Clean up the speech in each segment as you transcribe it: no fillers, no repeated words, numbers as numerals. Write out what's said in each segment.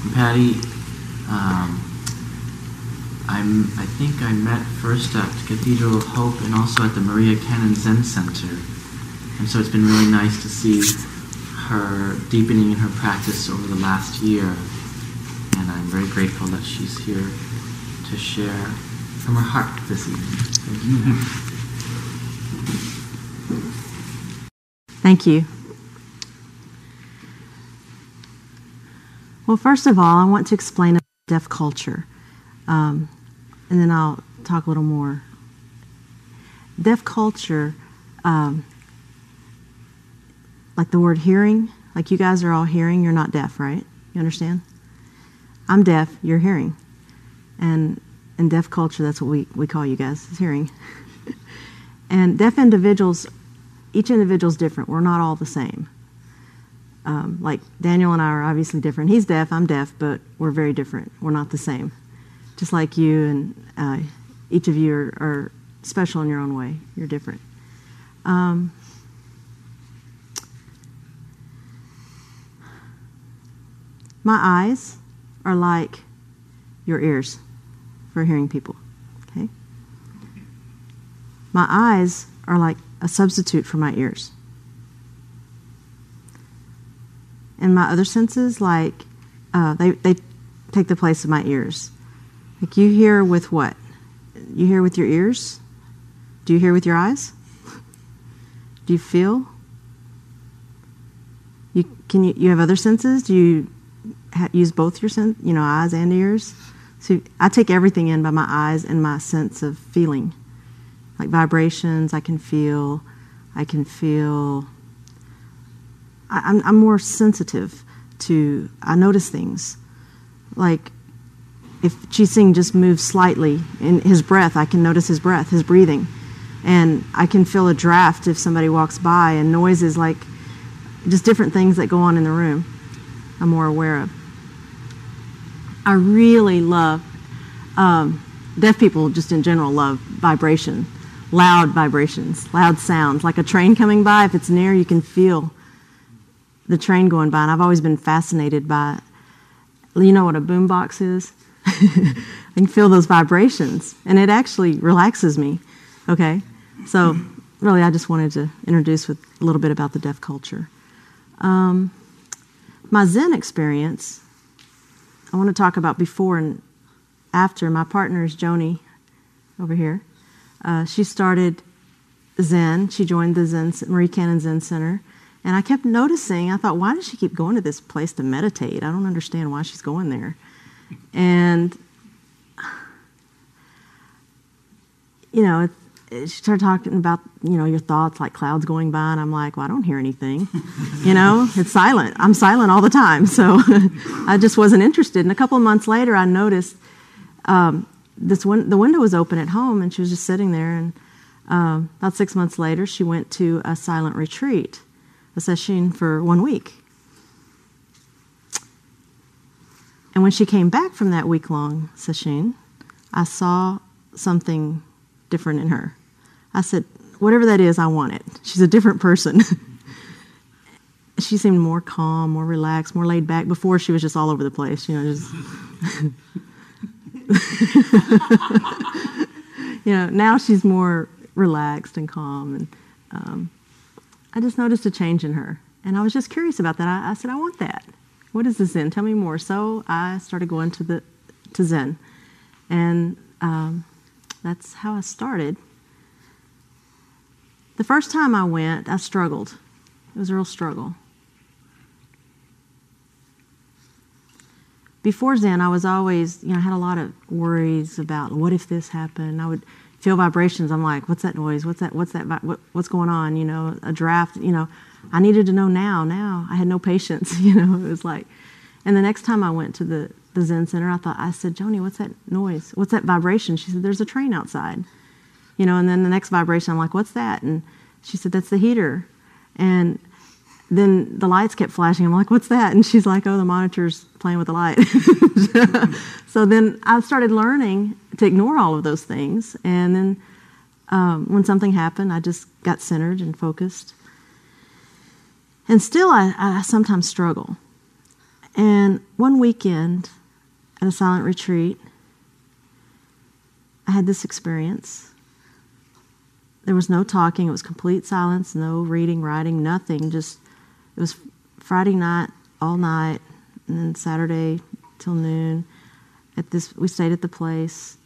Patty, I think I met first at Cathedral of Hope and also at the Maria Cannon Zen Center. And so it's been really nice to see her deepening in her practice over the last year. And I'm very grateful that she's here to share from her heart this evening. Thank you. Thank you. Well, first of all, I want to explain about deaf culture, and then I'll talk a little more. Deaf culture, like the word hearing, like you guys are all hearing, you're not deaf, right? You understand? I'm deaf, you're hearing. And in deaf culture, that's what we call you guys, is hearing. And deaf individuals, each individual is different. We're not all the same. Like Daniel and I are obviously different. He's deaf, I'm deaf, but we're very different. We're not the same. Just like you and each of you are special in your own way. You're different. My eyes are like your ears for hearing people. Okay? My eyes are like a substitute for my ears. And my other senses, like, they take the place of my ears. Like, you hear with what? You hear with your ears? Do you hear with your eyes? Do you feel? You have other senses? Do you use both your eyes and ears? So I take everything in by my eyes and my sense of feeling. Like vibrations, I can feel. I'm more sensitive to, I notice things. Like if ChiSing just moves slightly in his breath, I can notice his breath, his breathing. And I can feel a draft if somebody walks by, and noises, like just different things that go on in the room, I'm more aware of. I really love, deaf people just in general love vibration, loud vibrations, loud sounds. Like a train coming by, if it's near, you can feel the train going by. And I've always been fascinated by, you know what a boombox is? I can feel those vibrations, and it actually relaxes me. Okay? So really, I just wanted to introduce with a little bit about the deaf culture. My Zen experience, I want to talk about before and after. My partner is Joni over here. She started Zen. She joined the Marie Cannon Zen Center. And I kept noticing, I thought, why does she keep going to this place to meditate? I don't understand why she's going there. And, she started talking about, your thoughts, like clouds going by, and I'm like, well, I don't hear anything. It's silent. I'm silent all the time. So I just wasn't interested. And a couple of months later, I noticed the window was open at home, and she was just sitting there. And about 6 months later, she went to a silent retreat, a session for 1 week. And when she came back from that week-long session, I saw something different in her. I said, whatever that is, I want it. She's a different person. She seemed more calm, more relaxed, more laid back. Before, she was just all over the place, just... Now she's more relaxed and calm. And I just noticed a change in her. And I was just curious about that. I said, I want that. What is the Zen? Tell me more. So I started going to Zen. And that's how I started. The first time I went, I struggled. It was a real struggle. Before Zen, I was always, I had a lot of worries about what if this happened. I would feel vibrations. I'm like, what's that noise? What's what's going on? A draft. I needed to know now. I had no patience. It was like, and the next time I went to the Zen Center, I said, Joni, what's that noise? What's that vibration? She said, there's a train outside. And then the next vibration, I'm like, what's that? And she said, that's the heater. And then the lights kept flashing. I'm like, what's that? And she's like, oh, the monitor's playing with the light. So then I started learning to ignore all of those things. And then when something happened, I just got centered and focused. And still, I sometimes struggle. And one weekend at a silent retreat, I had this experience. There was no talking. It was complete silence, no reading, writing, nothing. Just, it was Friday night, all night, and then Saturday till noon. We stayed at the place.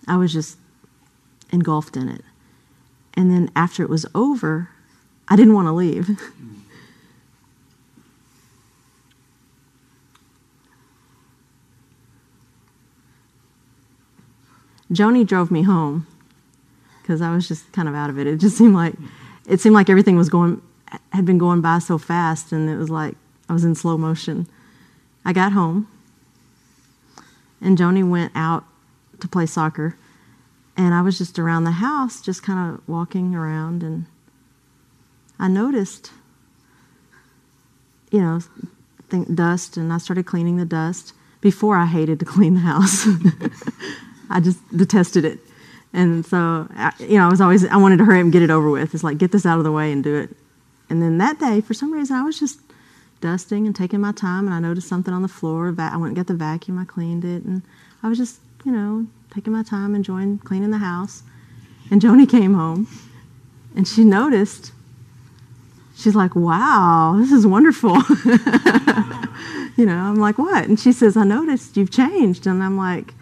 I was just engulfed in it. And then after it was over, I didn't want to leave. Joni drove me home because I was just kind of out of it. It seemed like everything had been going by so fast, and it was like I was in slow motion. I got home, and Joni went out to play soccer, and I was just around the house, just kind of walking around, and I noticed, dust, and I started cleaning the dust. Before, I hated to clean the house. I just detested it. And so, I wanted to hurry up and get it over with. It's like, get this out of the way and do it. And then that day, for some reason, I was just dusting and taking my time, and I noticed something on the floor. I went and got the vacuum, I cleaned it, and I was just, taking my time, enjoying cleaning the house. And Joni came home, and she noticed. She's like, wow, this is wonderful. I'm like, what? And she says, I noticed you've changed. And I'm like,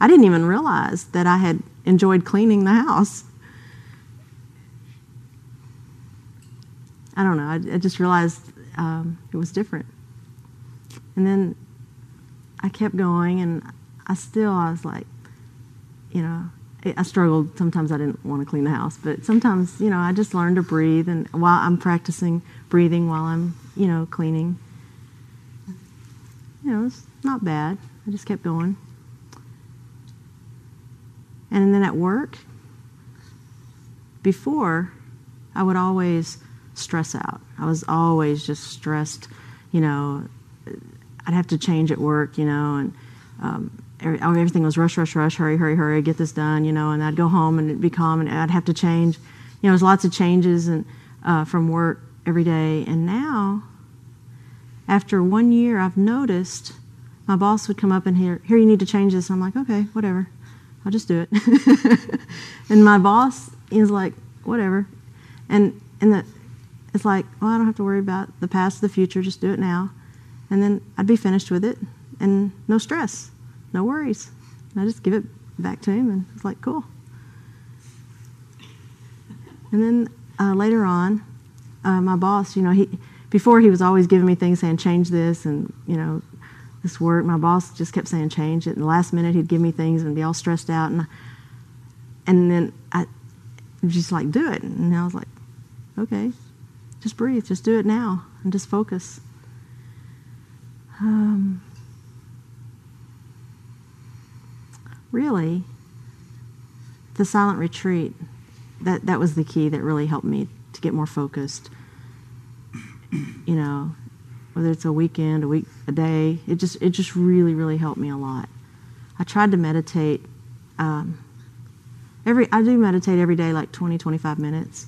I didn't even realize that I had enjoyed cleaning the house. I don't know. I just realized it was different. And then I kept going, and I was like, I struggled. Sometimes I didn't want to clean the house, but sometimes, I just learned to breathe, and while I'm practicing breathing while I'm, cleaning. It's not bad. I just kept going. And then at work, before, I would always stress out. I was always just stressed, I'd have to change at work, and everything was rush, hurry, get this done, and I'd go home and it'd be calm, and I'd have to change. There's lots of changes and from work every day. And now, after 1 year, I've noticed my boss would come up and here, you need to change this. I'm like, okay, whatever. I'll just do it. And my boss is like, whatever. And it's like, well, I don't have to worry about the past, the future, just do it now. And then I'd be finished with it, and no stress, no worries. And I just give it back to him, and it's like, cool. And then later on, my boss, before he was always giving me things saying, change this, and, this work. My boss just kept saying, change it. And the last minute, he'd give me things and be all stressed out. And then I just like, do it. And I was like, okay, just breathe. Just do it now and just focus. Really, the silent retreat, that was the key that really helped me to get more focused. Whether it's a weekend, a day, it just really, really helped me a lot. I tried to meditate. I do meditate every day, like 20, 25 minutes.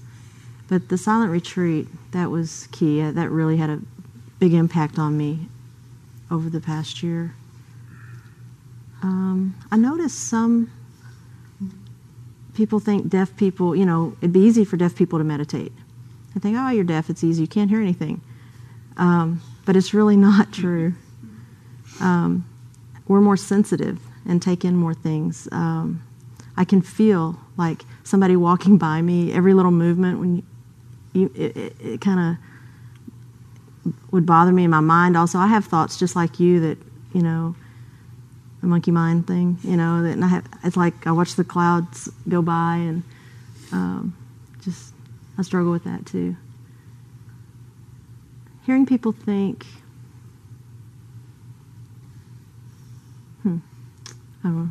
But the silent retreat, that was key. That really had a big impact on me over the past year. I noticed some people think deaf people, it'd be easy for deaf people to meditate. They think, oh, you're deaf, it's easy, you can't hear anything. But it's really not true. We're more sensitive and take in more things. I can feel like somebody walking by me, every little movement, when it kind of would bother me in my mind. Also, I have thoughts just like you that, the monkey mind thing, that it's like I watch the clouds go by, and I struggle with that too. Hearing people think, I don't know.